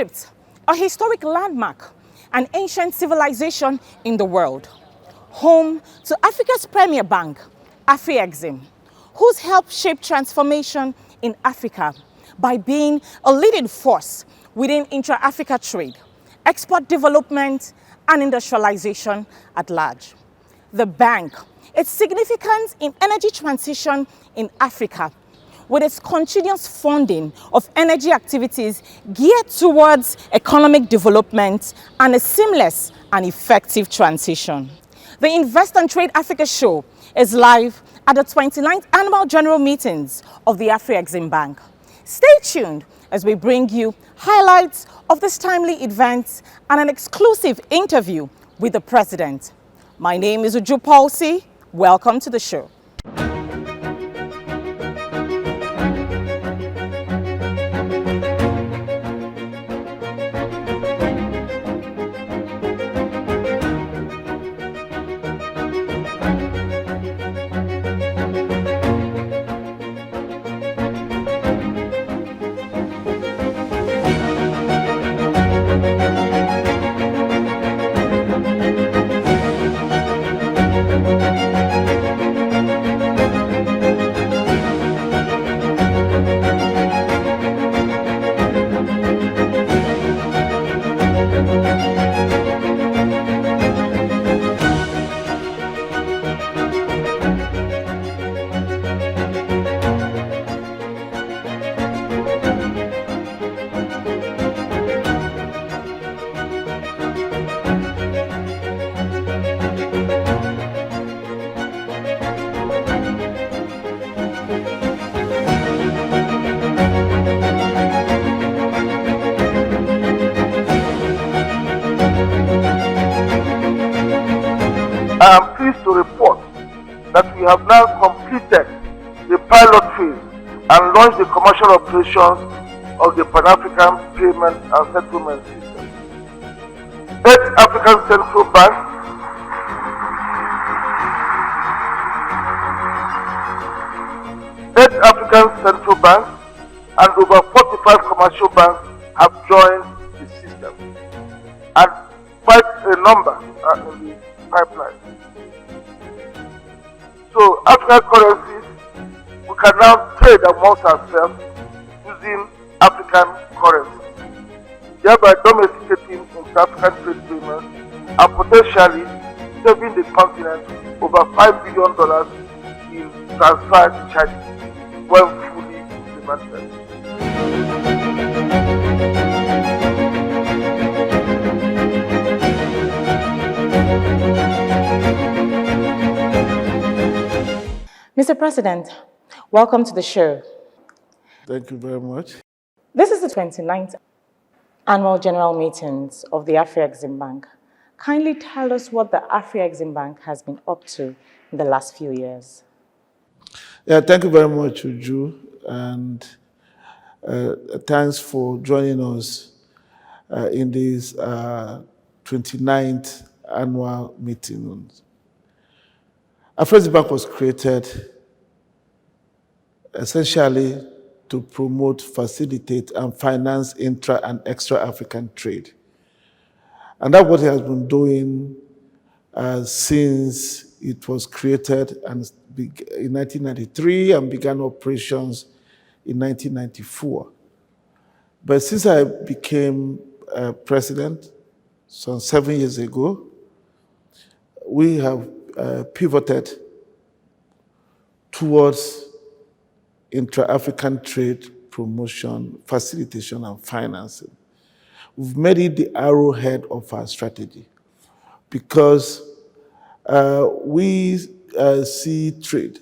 Egypt, a historic landmark, an ancient civilization in the world, home to Africa's premier bank, Afrexim, who's helped shape transformation in Africa by being a leading force within intra-Africa trade, export development, and industrialization at large. The bank, its significance in energy transition in Africa, with its continuous funding of energy activities geared towards economic development and a seamless and effective transition. The Invest and Trade Africa Show is live at the 29th Annual General Meetings of the Afrexim Bank. Stay tuned as we bring you highlights of this timely event and an exclusive interview with the President. My name is Uju Palsy. Welcome to the show. I am pleased to report that we have now completed the pilot phase and launched the commercial operations of the Pan-African Payment and Settlement System. 8 African Central Banks, 8 African Central Banks and over 45 commercial banks have joined the system, and quite a number are in the pipeline. So African currencies, we can now trade amongst ourselves using African currencies, thereby domesticating inter-African trade payments and potentially saving the continent over $5 billion in transfer charges when fully implemented. Mr. President, welcome to the show. Thank you very much. This is the 29th Annual General Meetings of the Afrexim Bank. Kindly tell us what the Afrexim Bank has been up to in the last few years. Yeah, thank you very much, Uju, and thanks for joining us in this 29th Annual Meeting. Afrexim Bank was created essentially to promote, facilitate, and finance intra and extra-African trade. And that's what it has been doing since it was created in 1993 and began operations in 1994. But since I became president, some 7 years ago, we have pivoted towards intra-African trade promotion, facilitation, and financing. We've made it the arrowhead of our strategy because we see trade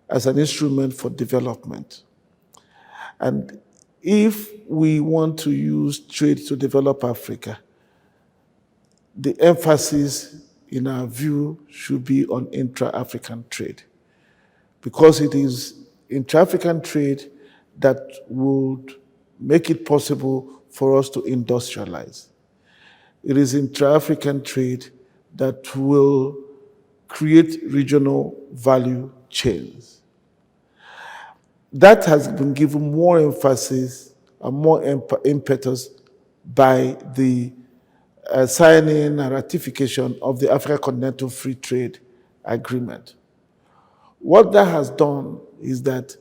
as an instrument for development. And if we want to use trade to develop Africa, the emphasis in our view should be on intra-African trade, because it is intra-African trade that would make it possible for us to industrialize. It is intra-African trade that will create regional value chains. That has been given more emphasis and more impetus by the signing and ratification of the Africa Continental Free Trade Agreement. What that has done is that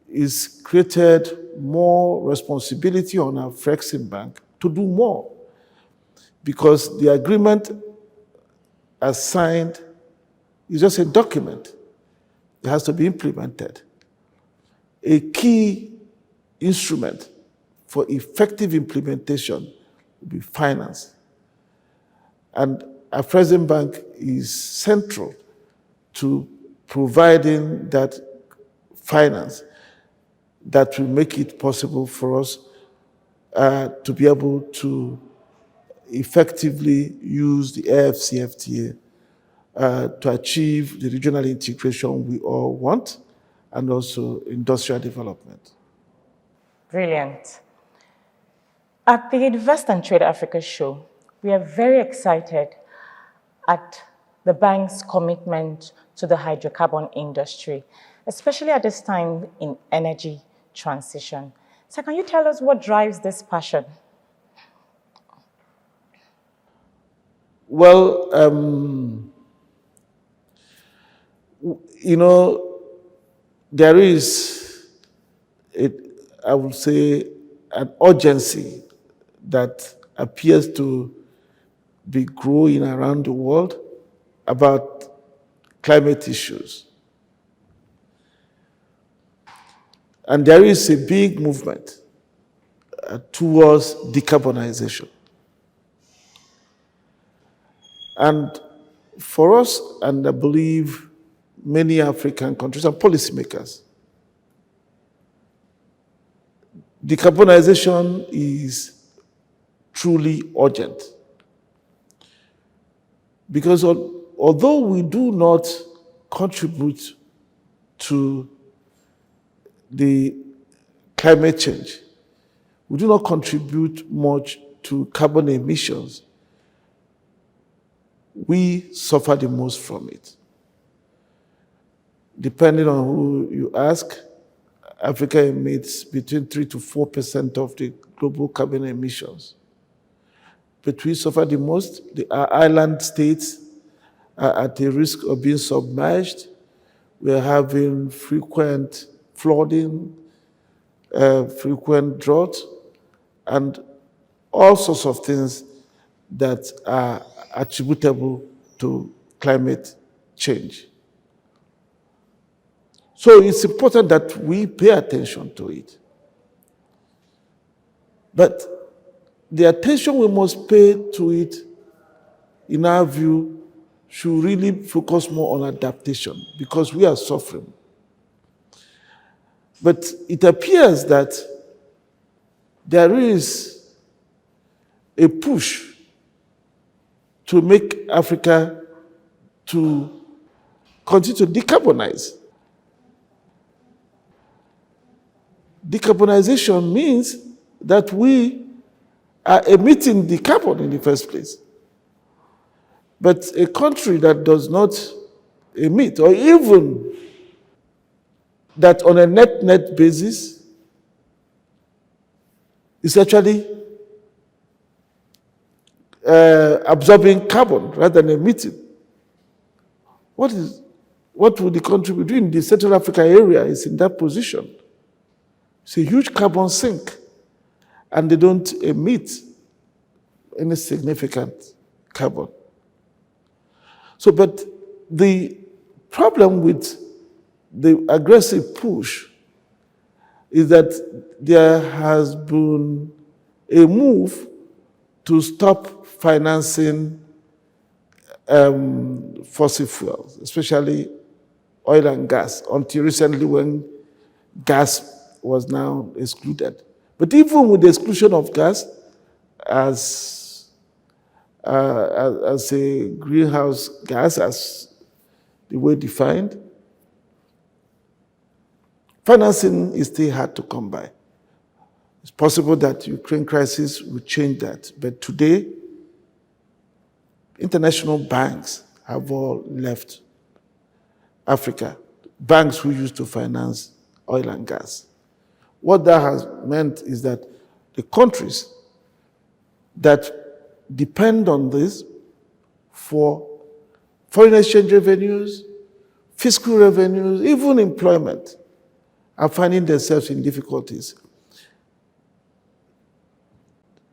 it's created more responsibility on our Flexing Bank to do more, because the agreement as signed is just a document. It has to be implemented. A key instrument for effective implementation will be finance. And our Flexing Bank is central to providing that finance that will make it possible for us to be able to effectively use the AFCFTA to achieve the regional integration we all want, and also industrial development. Brilliant. At the Invest and Trade Africa show, we are very excited at the bank's commitment to the hydrocarbon industry, especially at this time in energy transition. So can you tell us what drives this passion? Well, there is, I would say, an urgency that appears to be growing around the world about climate issues. And there is a big movement towards decarbonization. And for us, and I believe many African countries and policymakers, decarbonization is truly urgent. Because although we do not contribute to the climate change, we do not contribute much to carbon emissions, we suffer the most from it. Depending on who you ask, Africa emits between 3 to 4% of the global carbon emissions. But we suffer the most. Our island states are at a risk of being submerged. We are having frequent flooding, frequent drought, and all sorts of things that are attributable to climate change. So it's important that we pay attention to it. But the attention we must pay to it, in our view, should really focus more on adaptation, because we are suffering. But it appears that there is a push to make Africa to continue to decarbonize. Decarbonization means that we are emitting the carbon in the first place. But a country that does not emit, or even that on a net-net basis, is actually absorbing carbon rather than emitting. What will the country be doing? The Central Africa area is in that position. It's a huge carbon sink, and they don't emit any significant carbon. So, but the problem with the aggressive push is that there has been a move to stop financing fossil fuels, especially oil and gas, until recently when gas was now excluded. But even with the exclusion of gas as a greenhouse gas, as the way defined, financing is still hard to come by. It's possible that the Ukraine crisis will change that, but today, international banks have all left Africa, banks who used to finance oil and gas. What that has meant is that the countries that depend on this for foreign exchange revenues, fiscal revenues, even employment, are finding themselves in difficulties.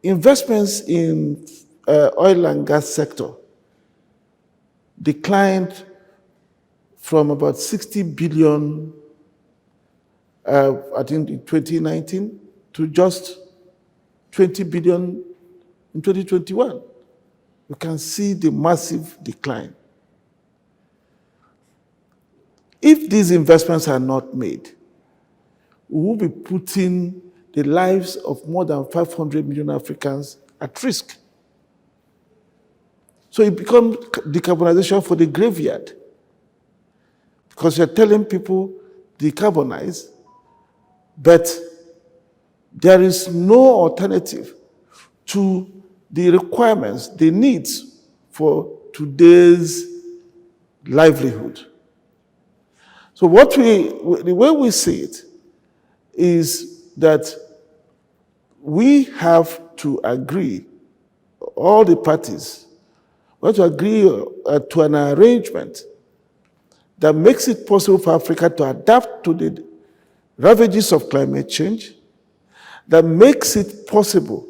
Investments in oil and gas sector declined from about 60 billion, I think in 2019, to just 20 billion in 2021. You can see the massive decline. If these investments are not made, we will be putting the lives of more than 500 million Africans at risk. So it becomes decarbonization for the graveyard. Because you're telling people decarbonize, but there is no alternative to the requirements, the needs for today's livelihood. So the way we see it is that we have to agree, all the parties, we have to agree to an arrangement that makes it possible for Africa to adapt to the ravages of climate change, that makes it possible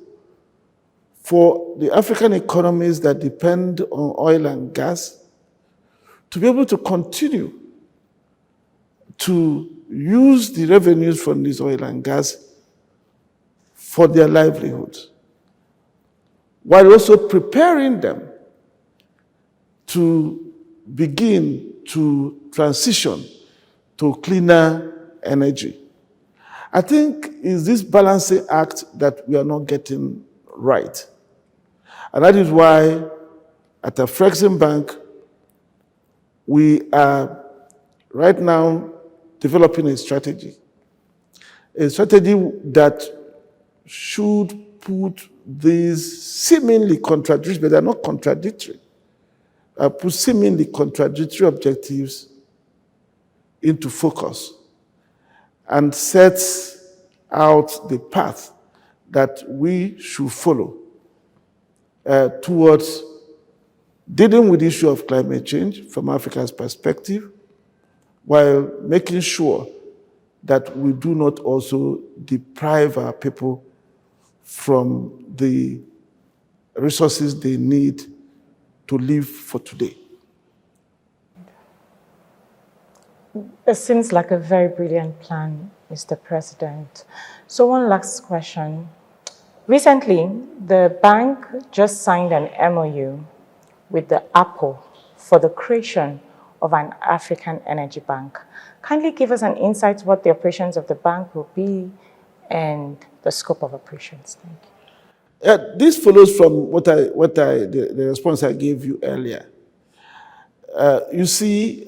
for the African economies that depend on oil and gas to be able to continue to use the revenues from this oil and gas for their livelihoods, while also preparing them to begin to transition to cleaner energy. I think it's this balancing act that we are not getting right. And that is why at the Flexing Bank, we are right now developing a strategy that should put these seemingly contradictory, but they're not contradictory, put seemingly contradictory objectives into focus and sets out the path that we should follow towards dealing with the issue of climate change from Africa's perspective, while making sure that we do not also deprive our people from the resources they need to live for today. It seems like a very brilliant plan, Mr. President. So one last question. Recently, the bank just signed an MOU with the Apple for the creation of an African energy bank. Kindly give us an insight what the operations of the bank will be and the scope of operations. Thank you. This follows from the response I gave you earlier. You see,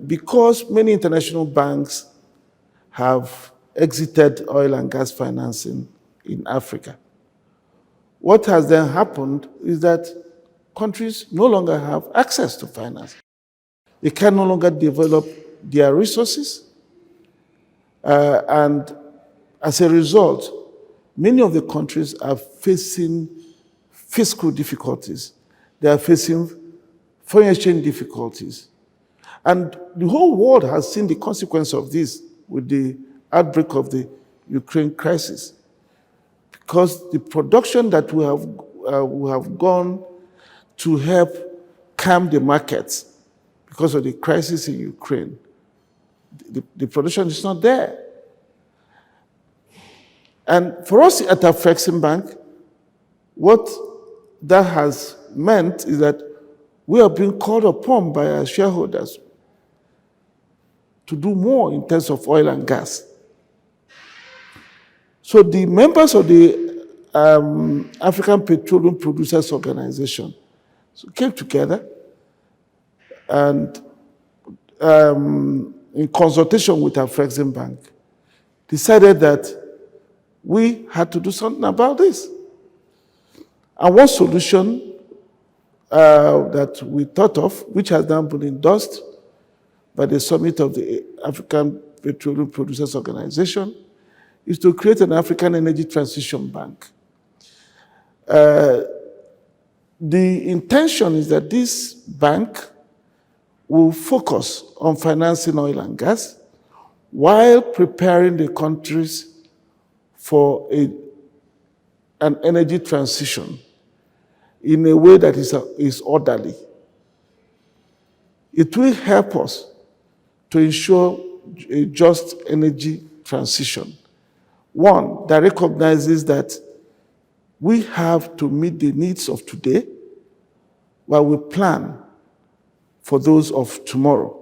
because many international banks have exited oil and gas financing in Africa, what has then happened is that countries no longer have access to finance. They can no longer develop their resources, and as a result, many of the countries are facing fiscal difficulties. They are facing foreign exchange difficulties. And the whole world has seen the consequence of this with the outbreak of the Ukraine crisis. Because the production that we have gone to help calm the markets because of the crisis in Ukraine, the production is not there. And for us at our Flexing Bank, what that has meant is that we are being called upon by our shareholders to do more in terms of oil and gas. So the members of the African Petroleum Producers Organization came together and in consultation with our Flexing Bank, decided that we had to do something about this. And one solution that we thought of, which has now been endorsed by the summit of the African Petroleum Producers Organization, is to create an African Energy Transition Bank. The intention is that this bank will focus on financing oil and gas while preparing the countries for an energy transition in a way that is orderly. It will help us to ensure a just energy transition. One that recognizes that we have to meet the needs of today while we plan for those of tomorrow.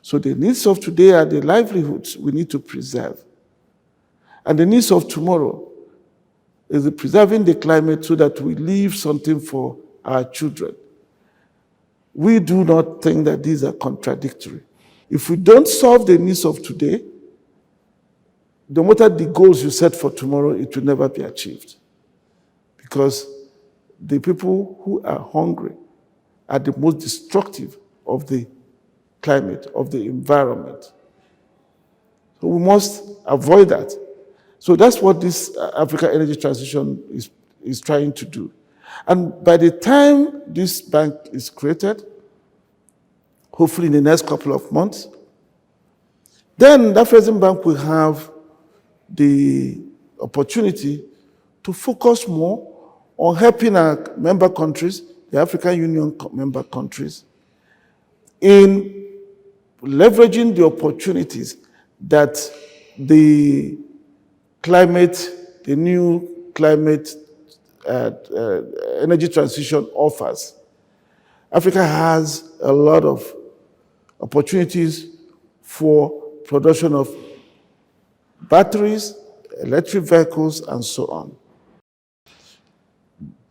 So the needs of today are the livelihoods we need to preserve. And the needs of tomorrow is preserving the climate so that we leave something for our children. We do not think that these are contradictory. If we don't solve the needs of today, no matter the goals you set for tomorrow, it will never be achieved. Because the people who are hungry are the most destructive of the climate, of the environment. So we must avoid that. So that's what this Africa Energy Transition is trying to do. And by the time this bank is created, hopefully in the next couple of months, then the Afrexim Bank will have the opportunity to focus more on helping our member countries, the African Union member countries, in leveraging the opportunities that the new climate energy transition offers. Africa has a lot of opportunities for production of batteries, electric vehicles, and so on.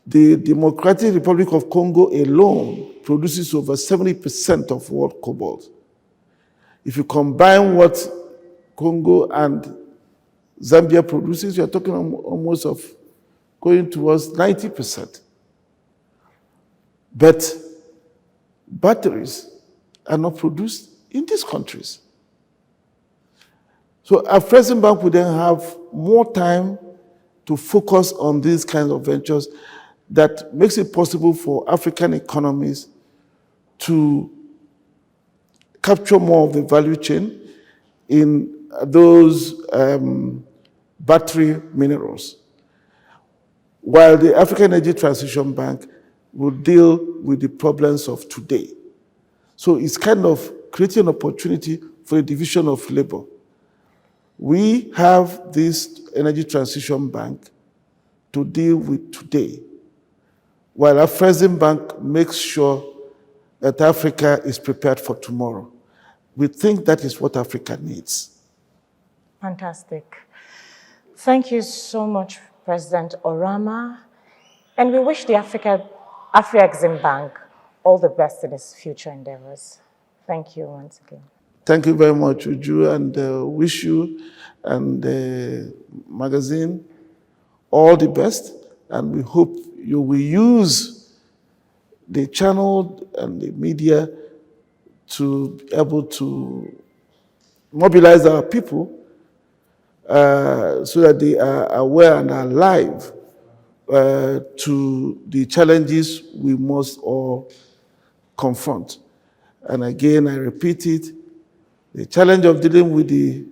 The Democratic Republic of Congo alone produces over 70% of world cobalt. If you combine what Congo and Zambia produces, you're talking almost of going towards 90%. But batteries are not produced in these countries. So Afrexim Bank will then have more time to focus on these kinds of ventures that makes it possible for African economies to capture more of the value chain in those battery minerals, while the African Energy Transition Bank will deal with the problems of today. So it's kind of creating an opportunity for a division of labor. We have this Energy Transition Bank to deal with today, while Afrexim Bank makes sure that Africa is prepared for tomorrow. We think that is what Africa needs. Fantastic. Thank you so much, President Orama. And we wish the Afrexim Bank all the best in its future endeavors. Thank you once again. Thank you very much, Uju, and wish you and the magazine all the best. And we hope you will use the channel and the media to be able to mobilize our people so that they are aware and are alive to the challenges we must all confront. And again, I repeat it, the challenge of dealing with the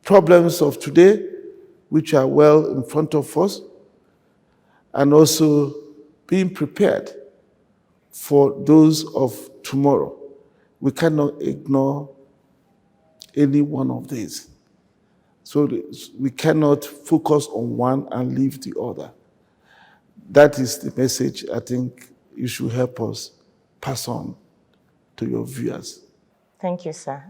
problems of today, which are well in front of us, and also being prepared for those of tomorrow. We cannot ignore any one of these. So we cannot focus on one and leave the other. That is the message I think you should help us pass on to your viewers. Thank you, sir.